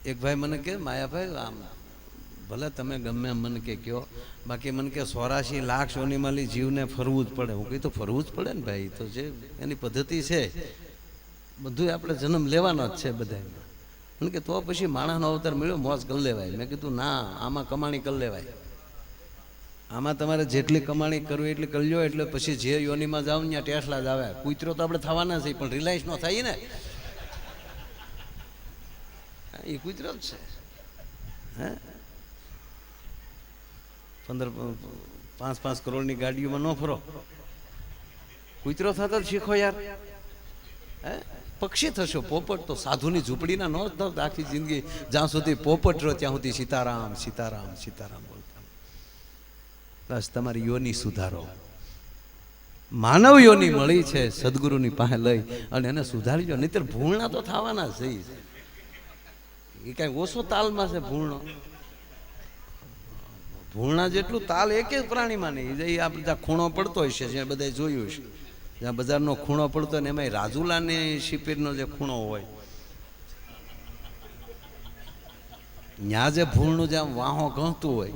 એક ભાઈ મને કે માયાભાઈ આમ ભલે તમે ગમે મને કે કયો, બાકી મને કે 84 લાખ સોનીમાલી જીવને ફરવું જ પડે. હું કહી તો ફરવું જ પડે ને ભાઈ, તો જે એની પદ્ધતિ છે બધું આપણે જન્મ લેવાનો જ છે બધામાં. મને કે તો પછી માણસનો અવતાર મળ્યો મોજ કરી લેવાય. મેં કીધું ના, આમાં કમાણી કરી લેવાય. આમાં તમારે જેટલી કમાણી કરવી એટલી કરી લો, એટલે પછી જે યોનીમાં જાવ ત્યાં ટેસલા જ આવે. કૂતરો તો આપણે થવાના છે, પણ રિલાયન્સ નો થાય ને, એ કૂતરો જ છે. હે 5-5 કરોડની ગાડીઓમાં ન ફરો, કૂતરો થતો જ શીખો યાર. હે પક્ષી થશો, પોપટ તો સાધુની ઝૂંપડીના ન આખી જિંદગી જ્યાં સુધી પોપટ રહો ત્યાં સુધી સીતારામ સીતારામ સીતારામ બોલતા. બસ તમારી યોની સુધારો. માનવ યોની મળી છે સદગુરુની પાસે લઈ અને એને સુધારી જો, નહીતર ભૂલના તો થવાના છે. એ કઈ ઓછો તાલમાં છે ભૂલનો? ભૂલના જેટલું તાલ એક પ્રાણીમાં નહીં. એ આપણે જ્યાં ખૂણો પડતો હશે, જ્યાં બધા જોયું છે, જ્યાં બજારનો ખૂણો પડતો ને એમાં રાજુલાની શિપિરનો જે ખૂણો હોય, ત્યાં જે ભૂલનું જ્યાં વાહો ગણતું હોય,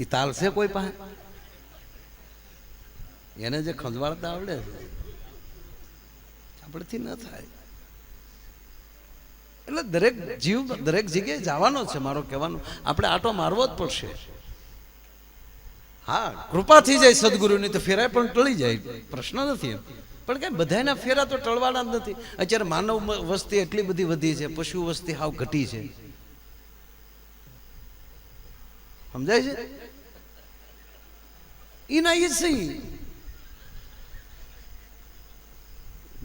એ તાલ છે કોઈ પાસે? એને જે ખંજવાળતા આવડે છે, આપણેથી ન થાય. એટલે દરેક જીવ દરેક જગ્યાએ જવાનો છે. મારો કહેવાનો આપણે આટો મારવો જ પડશે. હા, કૃપા થઈ જાય સદગુરુની તો ફેરા પણ ટળી જાય, પ્રશ્ન નથી એમ. પણ કઈ બધાના ફેરા તો ટળવાના જ નથી. અત્યારે માનવ વસ્તી એટલી બધી વધી છે, પશુ વસ્તી હાવ ઘટી છે. સમજાય છે? એના એ સહી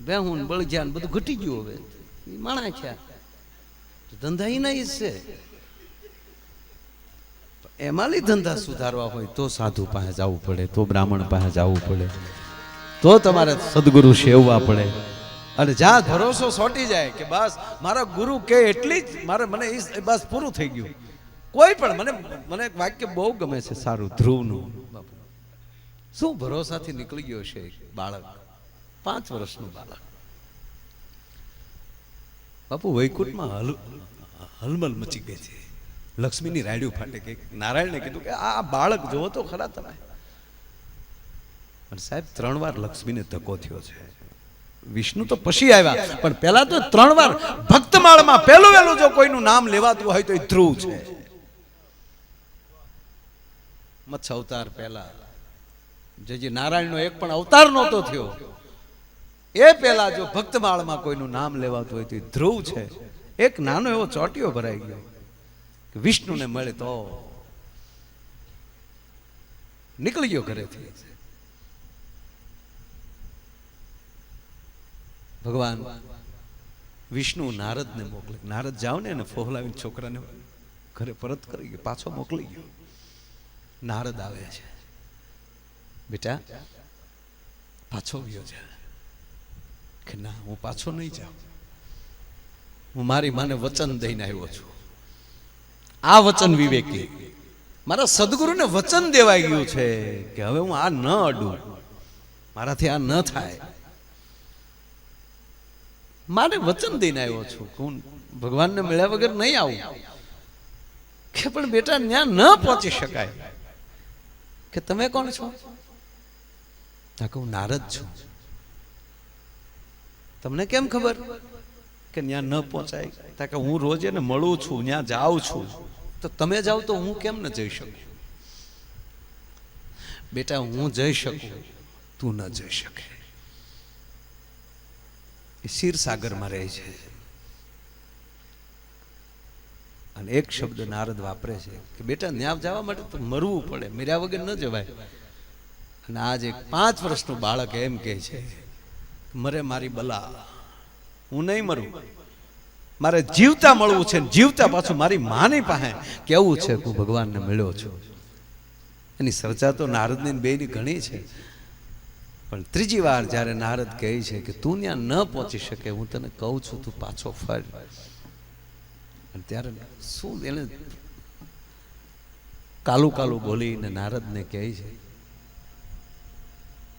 બેહુન બળજ્યાન બધું ઘટી ગયું. હવે માણા છે, ધંધા એના જ છે. એમાં ધંધા સુધારવા હોય તો સાધુ પાસે જવું પડે, તો બ્રાહ્મણ પાસે જવું પડે, તો તમારે સદગુરુ સેવવા પડે. અને જ્યાં ભરોસો સોટી જાય કે બસ મારા ગુરુ કે એટલી જ મારે, મને બસ પૂરું થઈ ગયું. કોઈ પણ મને એક વાક્ય બહુ ગમે છે સારું, ધ્રુવનું. બાપુ શું ભરોસાથી નીકળી ગયો છે બાળક, 5 વર્ષનું બાળક. બાપુ વૈકુંઠમાં હલમલ મચી ગઈ છે. લક્ષ્મીની રાયડું ફાટે કે નારાયણને કીધું કે આ બાળક જોવો તો ખરા તમે. પણ સાહેબ 3 વાર લક્ષ્મીને ધક્કો થયો છે. વિષ્ણુ તો પછી આવ્યા, પણ પહેલા તો 3 વાર ભક્તમાળમાં પહેલું વહેલું જો કોઈનું નામ લેવાતું હોય તો એ ધ્રુવ છે. મત્સ્ય અવતાર પહેલા જે નારાયણનો એક પણ અવતાર નહોતો થયો, એ પહેલા જો ભક્તમાળમાં કોઈનું નામ લેવાતું હોય તો એ ધ્રુવ છે. એક નાનો એવો ચોટિયો ભરાઈ ગયો, વિષ્ણુને મળે તો નીકળી ગયો ઘરેથી. ભગવાન વિષ્ણુ નારદને મોકલે. નારદ જાઓ ને એને ફોહલાવીને છોકરાને ઘરે પરત કરી ગયો, પાછો મોકલી ગયો. નારદ આવે છે, બેટા પાછો ગયો છે કે ના, હું પાછો નહીં જાઉં. હું મારી માને વચન દઈને આવ્યો છું. આ વચન વિવેકી, મારા સદગુરુને વચન દેવાઈ ગયું છે કે હવે હું આ ન અડું, મારાથી આ ન થાય. મારે વચન દઈને આવ્યો છું કે હું ભગવાનને મળ્યા વગર નહીં આવું. કે પણ બેટા ત્યાં ન પહોંચી શકાય. કે તમે કોણ છો? કે હું નારદ છું. તમને કેમ ખબર કે ત્યાં ન પહોંચાય? કે હું રોજ એને મળું છું, ત્યાં જાઉં છું. તો તમે જાઓ તો હું કેમ ન જઈ શકું? બેટા હું જઈ શકું, તું ન જઈ શકે. એ ક્ષીરસાગરમાં રહે છે. અને એક શબ્દ નારદ વાપરે છે કે બેટા ત્યાં જવા માટે તો મરવું પડે, મર્યા વગર ન જવાય. અને આજ એક 5 વર્ષનું બાળક એમ કહે છે, મરે મારી બલા, હું નહીં મરું, મારે જીવતા મળવું છે. જીવતા પાછું મારી માની પાસે કેવું છે કે હું ભગવાનને મળ્યો છું. એની ચર્ચા તો નારદની બેની ઘણી છે. પણ ત્રીજી વાર જ્યારે નારદ કહે છે કે તું ત્યાં ન પહોંચી શકે, હું તને કહું છું તું પાછો ફર. અને ત્યારે શું એને કાલું કાલું બોલીને નારદને કહે છે,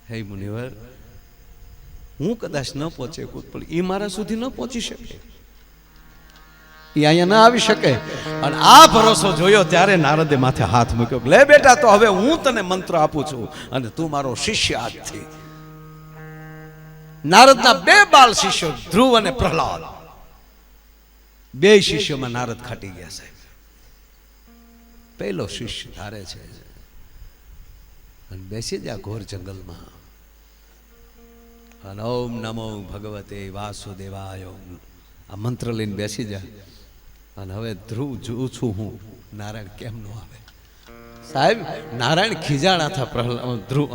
હે મુનિવર, હું કદાચ ન પહોંચે પણ એ મારા સુધી ન પહોંચી શકે. એ અહીંયા ના આવી શકે. અને આ ભરોસો જોયો ત્યારે નારદે માથે હાથ મૂક્યો, લે બેટા, તો હવે હું તને મંત્ર આપું છું અને તું મારો શિષ્ય આજથી. નારદના બે બાળ શિષ્યો, ધ્રુવ અને પ્રહલાદ, બે શિષ્યોમાં નારદ ખાટી ગયા સાહેબ. પહેલો શિષ્ય ધારે છે અને બેસી જા ઘોર જંગલમાં અને ઓમ નમો ભગવતે વાસુદેવાય આ મંત્ર લઈને બેસી જા. અને હવે ધ્રુવ જોઉં છું હું, નારાયણ કેમ નો આવે સાહેબ. નારાયણ ખીજાણા હતા પ્રહલાદ ધ્રુવ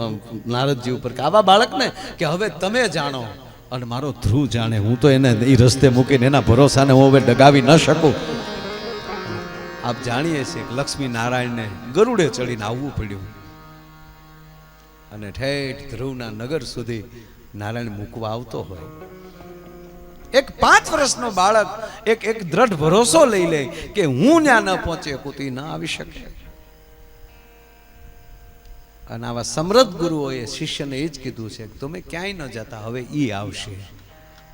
નારદજી ઉપર કે આવા બાળકને કે હવે તમે જાણો અને મારો ધ્રુવ જાણે. હું તો એને એ રસ્તે મૂકીને એના ભરોસાને હું હવે ડગાવી ન શકું. આપ જાણીએ છીએ કે લક્ષ્મી નારાયણને ગરુડે ચડીને આવવું પડ્યું અને ઠેઠ ધ્રુવના નગર સુધી નારાયણ મૂકવા આવતો હોય. એક 5 વર્ષનો બાળક એક દ્રઢ ભરોસો લઈ લે કે હું ત્યાં ન પહોંચે કુતી ન આવી શકે. અને આવા સમૃદ્ધ ગુરુઓએ શિષ્યને એ જ કીધું છે કે તમે ક્યાંય ન જતા, હવે ઈ આવશે.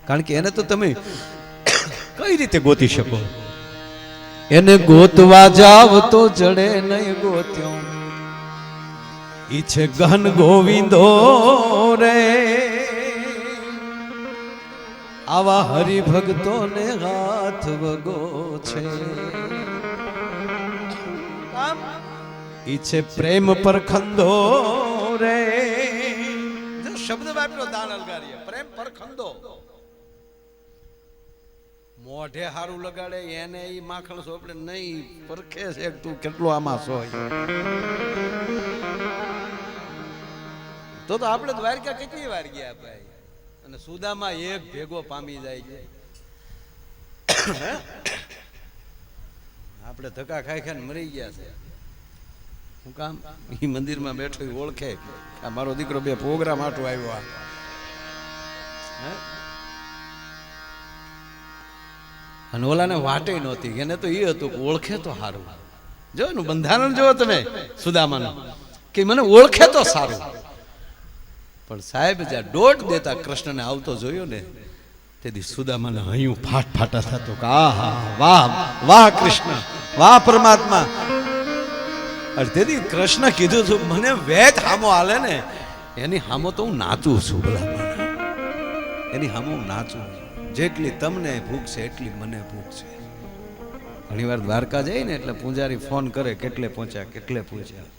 કારણ કે એને તો તમે કઈ રીતે ગોતી શકો? એને ગોતવા જાવ તો જડે નહીં ગોત્યો, ઈ છે ગહન ગોવિંદો રે. આવા હરિભક્તોને હાથ વગો છે, ઈ છે પ્રેમ પર ખંદો રે. જો શબ્દ વાપર્યો દાન અલગારીએ, પ્રેમ પર ખંદો. મોઢે હારું લગાડે એને ઈ માખણ સોપડે નહીં, પરખે છે તું કેટલો આમાં સોય. તો આપણે દ્વારકા કેટલી વાર ગયા ભાઈ, અને સુદામાં એક ભેગો પામી જાય છે. આપણે ધક્કા ખાઈ ખાઈને મરી ગયા છે. હું કામ એ મંદિરમાં બેઠો ઓળખે કે મારો દીકરો 2 પ્રોગ્રામ આટો આવ્યો. અને ઓલાને વાટે નહોતી, એને તો એ હતું કે ઓળખે તો સારું. જો એનું બંધારણ જો તમે સુદામાનું કે મને ઓળખે તો સારું. પણ સાહેબ જ્યાં દોટ દેતા કૃષ્ણને આવતો જોયો ને તેથી સુદામાને હૈયું ફાટ ફાટા થતો કે આહા વાહ વાહ કૃષ્ણ, વાહ પરમાત્મા. અને તેથી કૃષ્ણ કીધું છું મને વેત હામો હાલે ને એની હામો તો હું નાચું છું. ભલા એની હામો હું નાચું. જેટલી તમને ભૂખ છે એટલી મને ભૂખ છે. ઘણી વાર દ્વારકા જાય ને એટલે પૂજારી ફોન કરે કેટલે પહોંચ્યા કેટલે પહોંચ્યા.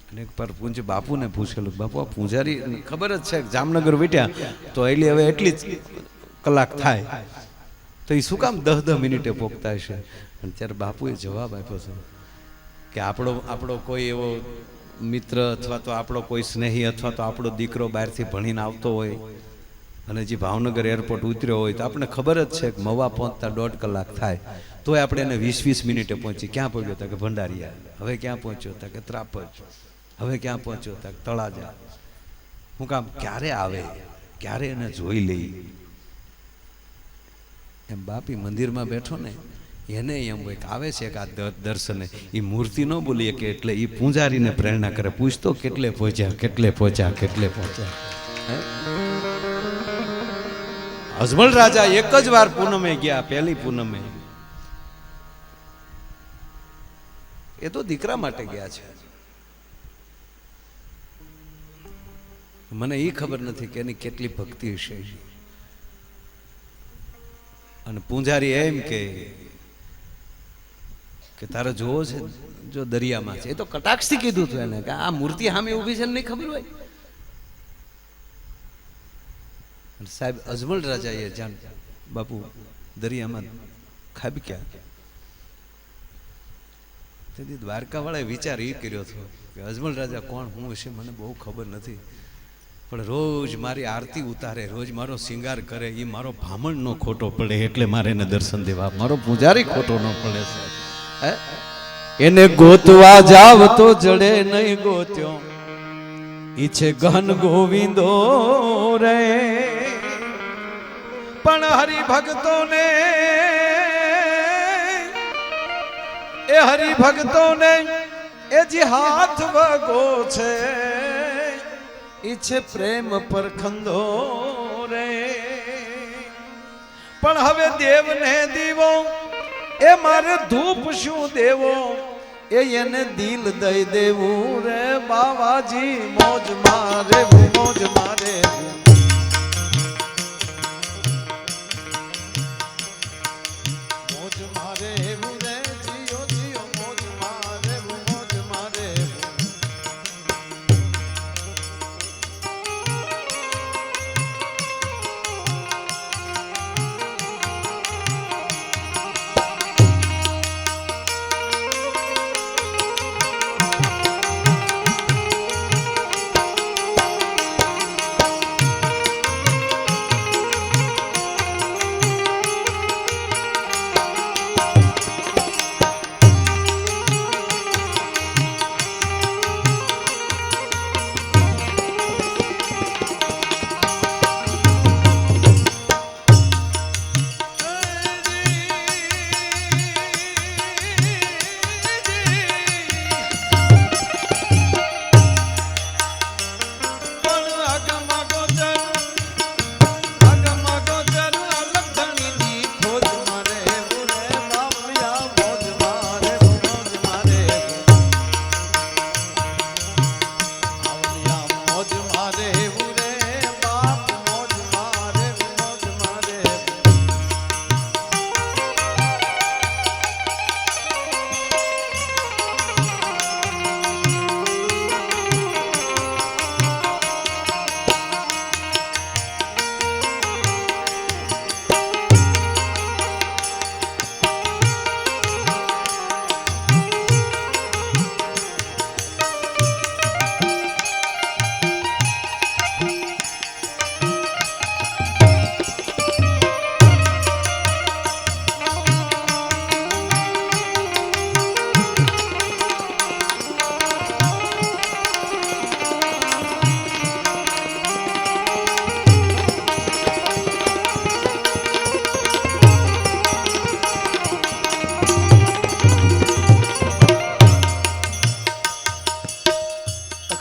અને એક પર પૂંજ બાપુને પૂછેલું, બાપુ પૂજારી ખબર જ છે જામનગર વીટ્યા તો એટલે હવે એટલી જ કલાક થાય તો એ શું કામ 10-10 મિનિટે પોકતા હશે. અને ત્યારે બાપુએ જવાબ આપ્યો છે કે આપણો કોઈ એવો મિત્ર અથવા તો આપણો કોઈ સ્નેહી અથવા તો આપણો દીકરો બહારથી ભણીને આવતો હોય અને જે ભાવનગર એરપોર્ટ ઉતર્યો હોય તો આપણે ખબર જ છે કે મવા પહોંચતા 1.5 કલાક થાય તોય આપણે એને 20-20 મિનિટે પહોંચી. ક્યાં પહોંચ્યો હતા કે ભંડારીયા, હવે ક્યાં પહોંચ્યો હતા કે ત્રાપજ, હવે ક્યાં પહોંચ્યો હતા કે તળાજા. હું કામ ક્યારે આવે, ક્યારે એને જોઈ લઈ. એમ બાપી મંદિરમાં બેઠો ને એને એમ હોય કે આવે છે કે આ દર્શને એ મૂર્તિ ન બોલીએ કે એટલે એ પૂજારીને પ્રેરણા કરે, પૂછતો કેટલે પહોંચ્યા કેટલે પહોંચ્યા કેટલે પહોંચ્યા. અજમલ રાજા એક જ વાર પૂનમે ગયા, પહેલી પૂનમે. એ તો દીકરા માટે ગયા છે. મને એ ખબર નથી કે એની કેટલી ભક્તિ હશે. અને પૂજારી એમ કે તારે જોવો છે જો દરિયામાં છે. એ તો કટાક્ષથી કીધું હતું એને કે આ મૂર્તિ સામે ઊભી છે ને નહીં ખબર હોય. સાહેબ અજમલ રાજાએ જાણ બાપુ દરિયામાં ખાબક્યા. તેથી દ્વારકા વાળાએ વિચાર એ કર્યો હતો કે અજમલ રાજા કોણ હું હશે મને બહુ ખબર નથી, પણ રોજ મારી આરતી ઉતારે, રોજ મારો શિંગાર કરે, એ મારો ભામણ નો ખોટો પડે એટલે મારે એને દર્શન દેવા, મારો પૂજારી ખોટો ન પડે. એને ગોતવા જાવ તો જડે નહીં ગોત્યો, ઈ છે ગહન ગોવિંદો રે. પણ હરિભક્તોને એ જે હાથ વગો છે ઈ છે પ્રેમ પર ખંદો રે. પણ હવે દેવને દીવો એ મારે ધૂપ શું દેવો એ એને દિલ દઈ દેવું રે બાવાજી મોજ મારે મોજ મારે મોજ મારે રે જીઓ જીઓ મોજ મારે મોજ મારે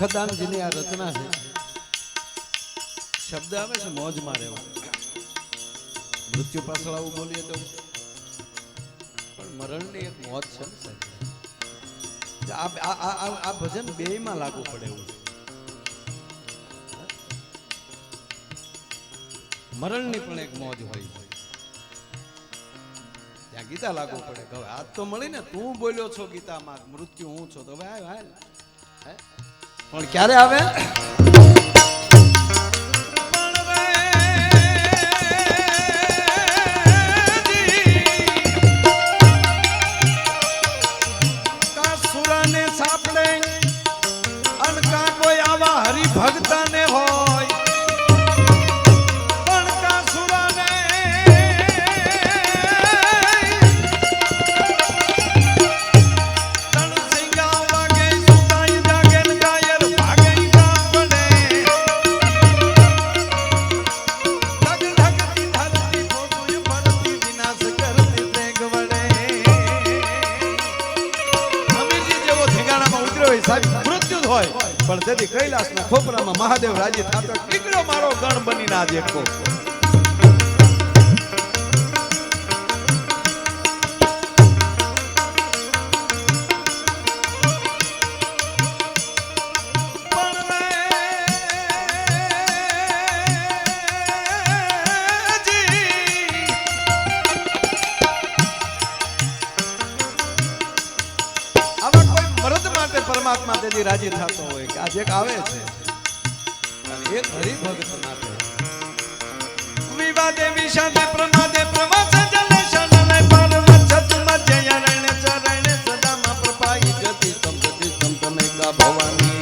ખદાનજીની આ રચના છે શબ્દ આવે છે મોજ મારે મૃત્યુ પાછળ આવું બોલીએ તો પણ મરણની એક મોજ છે ને આ ભજન બેયમાં લાગુ પડે એવું મરણની પણ એક મોજ હોય ત્યાં ગીતા લાગુ પડે હવે આજ તો મળી ને તું બોલ્યો છો ગીતામાં મૃત્યુ હું છો તો હવે હાલ પણ ક્યારે આવે કાસુરાને સાપડે અને કા કોઈ આવા હરિભક્તને હોય પણ કાસુરાને મૃત્યુ હોય પણ તેથી કૈલાસના ખોપરામાં મહાદેવ રાજી થતો નીકળ્યો મારો ગણ બનીને આજ એકો પરમાત્મા તેથી રાજી થતો હોય કે આજે આવે છે અને એક હરિભક્ત માટે વિવાદે વિષાદે પ્રમાદે પ્રવાસ જલે શનલે પર્વત છતુમ જયરણ ચરણ સદામાં પ્રપાઈ ગતિ સંપતિ સંતમે કા ભવાની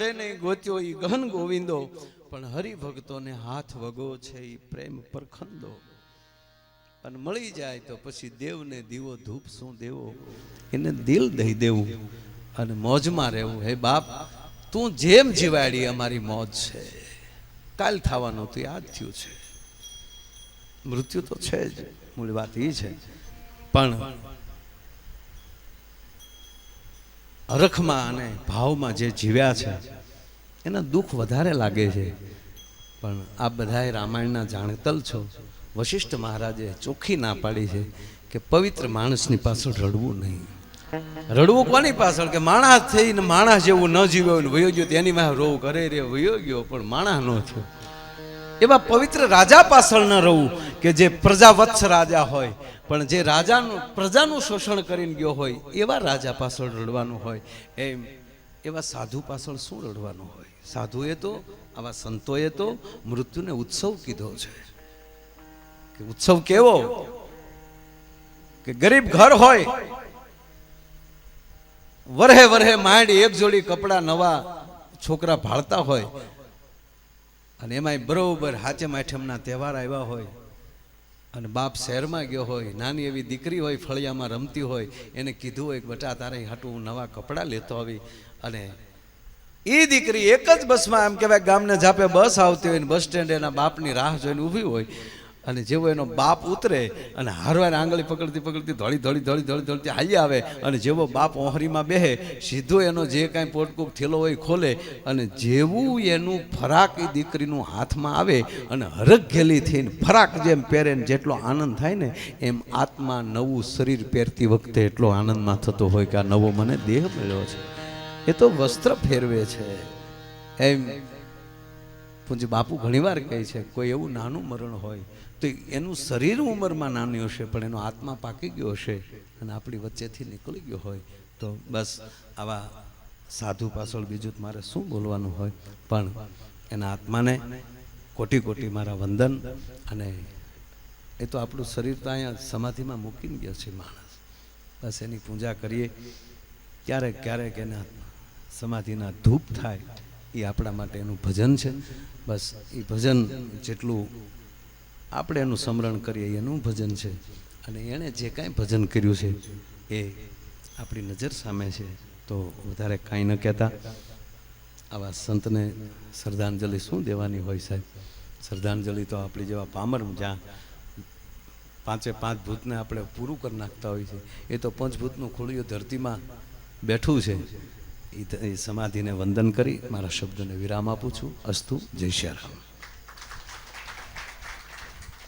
જડે નહીં ગોત્યો ઈ ગહન ગોવિંદો, પણ હરિભક્તોને હાથ વગો છે ઈ પ્રેમ પરખંદો. અને મળી જાય તો પછી દેવને દીવો ધૂપ શું દેવો, એને દિલ દઈ દેવું અને મોજમાં રહેવું. હે બાપ, તું જેમ જીવાડી અમારી મોજ છે. કાલ થવાનું તો યાદ થયું છે, મૃત્યુ તો છે જ, મૂળ વાત એ છે. પણ અરખમાં અને ભાવમાં જે જીવ્યા છે એના દુઃખ વધારે લાગે છે. પણ આ બધાએ રામાયણના જાણતલ છો. વશિષ્ઠ મહારાજે ચોખ્ખી ના પાડી છે કે પવિત્ર માણસની પાછળ રડવું નહીં. રડવું કોની પાછળ? કે માણસ થઈને માણસ જેવું ન જીવ્યો ને વયો ગયો તેની માં રોવ કરે રે વયો ગયો, પણ માણસ ન થયો. એવા પવિત્ર રાજા પાછળ ન રહું કે જે પ્રજાવત્સ રાજા હોય, પણ જે રાજાનું પ્રજાનું શોષણ કરીને ગયો હોય એવા રાજા પાછળ રડવાનું હોય. એવા સાધુ પાછળ શું રડવાનું હોય? સાધુએ તો, આવા સંતોએ તો મૃત્યુને ઉત્સવ કીધો છે. કે ઉત્સવ કેવો? કે ગરીબ ઘર હોય, વરહે વરહે માંડી એક જોડી કપડા નવા છોકરા ભાળતા હોય, અને એમાંય બરોબર હાચમ આઠમના તહેવાર આવ્યા હોય, અને બાપ શહેરમાં ગયો હોય, નાની એવી દીકરી હોય ફળિયામાં રમતી હોય, એને કીધું હોય કે બટા તારે હાટું હું નવા કપડાં લેતો આવી, અને એ દીકરી એક જ બસમાં એમ કહેવાય ગામને જાપે બસ આવતી હોય ને બસ સ્ટેન્ડ એના બાપની રાહ જોઈને ઊભી હોય, અને જેવો એનો બાપ ઉતરે અને હારવાર આંગળી પકડતી પકડતી ધોળી હાલી આવે, અને જેવો બાપ ઓહરીમાં બેહે સીધો એનો જે કાંઈ પોટકૂક થેલો હોય ખોલે, અને જેવું એનું ફરાક એ દીકરીનું હાથમાં આવે અને હરખ ઘેલી થઈને ફરાક જેમ પહેરે ને જેટલો આનંદ થાય ને એમ આત્મા નવું શરીર પહેરતી વખતે એટલો આનંદમાં થતો હોય કે આ નવો મને દેહ મળ્યો છે. એ તો વસ્ત્ર ફેરવે છે. એમ પૂજ્ય બાપુ ઘણીવાર કહે છે કોઈ એવું નાનું મરણ હોય તો એનું શરીર ઉંમરમાં નાનું હશે પણ એનો આત્મા પાકી ગયો હશે અને આપણી વચ્ચેથી નીકળી ગયો હોય. તો બસ આવા સાધુ પાછળ બીજું મારે શું બોલવાનું હોય, પણ એના આત્માને કોટી કોટી મારા વંદન. અને એ તો આપણું શરીર તો અહીંયા સમાધિમાં મૂકીને ગયો છે માણસ, બસ એની પૂજા કરીએ. ક્યારેક ક્યારેક એના સમાધિના ધૂપ થાય એ આપણા માટે એનું ભજન છે. બસ એ ભજન જેટલું આપણે એનું સ્મરણ કરીએ એનું ભજન છે. અને એણે જે કાંઈ ભજન કર્યું છે એ આપણી નજર સામે છે. તો વધારે કાંઈ ન કહેતા આવા સંતને શ્રદ્ધાંજલિ શું દેવાની હોય સાહેબ? શ્રદ્ધાંજલિ તો આપણી જેવા પામર જ્યાં પાંચે પાંચ ભૂતને આપણે પૂરું કરી નાખતા હોય છે, એ તો પંચભૂતનું ખોળિયું ધરતીમાં બેઠું છે. એ સમાધિને વંદન કરી મારા શબ્દને વિરામ આપું છું. અસ્તુ. જય શ્રી રામ.